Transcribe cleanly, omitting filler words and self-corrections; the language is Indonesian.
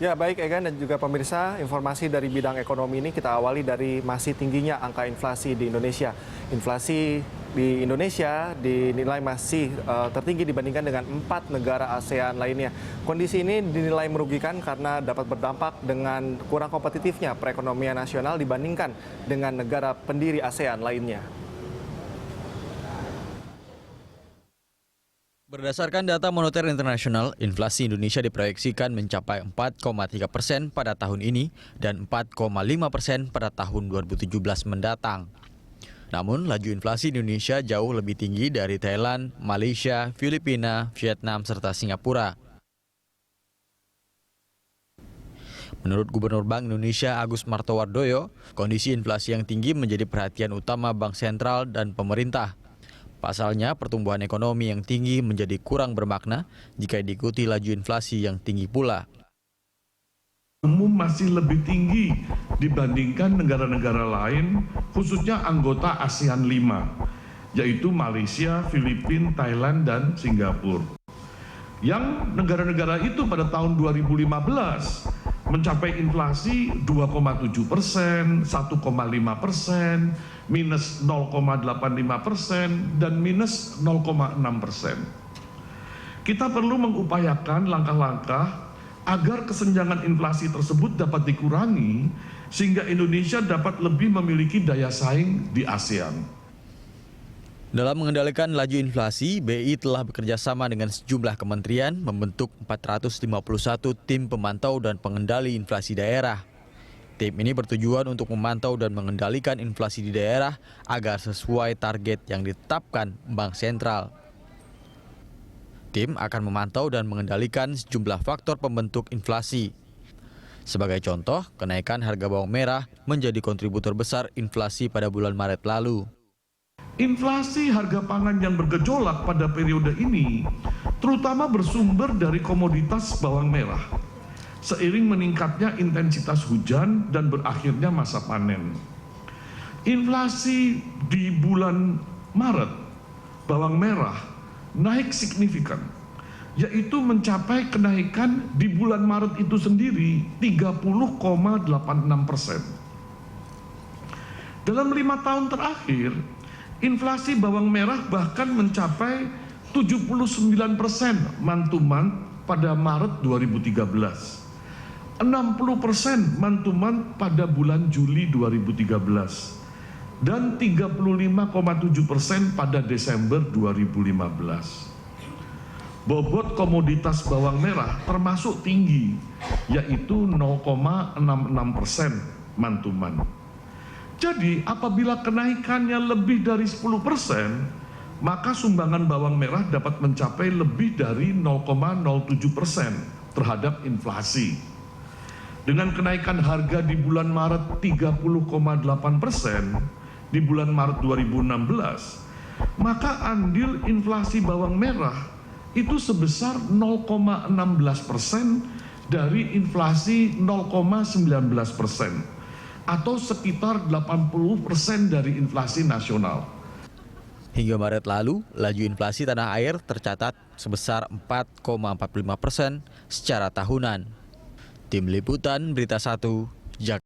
Ya baik Egan dan juga pemirsa, informasi dari bidang ekonomi ini kita awali dari masih tingginya angka inflasi di Indonesia. Inflasi di Indonesia dinilai masih tertinggi dibandingkan dengan 4 negara ASEAN lainnya. Kondisi ini dinilai merugikan karena dapat berdampak dengan kurang kompetitifnya perekonomian nasional dibandingkan dengan negara pendiri ASEAN lainnya. Berdasarkan data Moneter Internasional, inflasi Indonesia diproyeksikan mencapai 4,3% pada tahun ini dan 4,5% pada tahun 2017 mendatang. Namun, laju inflasi Indonesia jauh lebih tinggi dari Thailand, Malaysia, Filipina, Vietnam, serta Singapura. Menurut Gubernur Bank Indonesia Agus Martowardoyo, kondisi inflasi yang tinggi menjadi perhatian utama Bank Sentral dan pemerintah. Pasalnya, pertumbuhan ekonomi yang tinggi menjadi kurang bermakna jika diikuti laju inflasi yang tinggi pula. Umum masih lebih tinggi dibandingkan negara-negara lain, khususnya anggota ASEAN 5, yaitu Malaysia, Filipina, Thailand, dan Singapura. Yang negara-negara itu pada tahun 2015 mencapai inflasi 2,7%, 1,5%, minus 0,85%, dan minus 0,6%. Kita perlu mengupayakan langkah-langkah agar kesenjangan inflasi tersebut dapat dikurangi sehingga Indonesia dapat lebih memiliki daya saing di ASEAN. Dalam mengendalikan laju inflasi, BI telah bekerjasama dengan sejumlah kementerian membentuk 451 tim pemantau dan pengendali inflasi daerah. Tim ini bertujuan untuk memantau dan mengendalikan inflasi di daerah agar sesuai target yang ditetapkan Bank Sentral. Tim akan memantau dan mengendalikan sejumlah faktor pembentuk inflasi. Sebagai contoh, kenaikan harga bawang merah menjadi kontributor besar inflasi pada bulan Maret lalu. Inflasi harga pangan yang bergejolak pada periode ini terutama bersumber dari komoditas bawang merah. Seiring meningkatnya intensitas hujan dan berakhirnya masa panen. Inflasi di bulan Maret, bawang merah naik signifikan, yaitu mencapai kenaikan di bulan Maret itu sendiri 30,86%. Dalam 5 tahun terakhir, inflasi bawang merah bahkan mencapai 79% month to month pada Maret 2013. 60% month to month pada bulan Juli 2013 dan 35,7% pada Desember 2015. Bobot komoditas bawang merah termasuk tinggi, yaitu 0,66% month to month. Jadi apabila kenaikannya lebih dari 10%, maka sumbangan bawang merah dapat mencapai lebih dari 0,07% terhadap inflasi. Dengan kenaikan harga di bulan Maret 30,8% di bulan Maret 2016, maka andil inflasi bawang merah itu sebesar 0,16% dari inflasi 0,19% atau sekitar 80% dari inflasi nasional. Hingga Maret lalu, laju inflasi tanah air tercatat sebesar 4,45% secara tahunan. Tim Liputan Berita 1,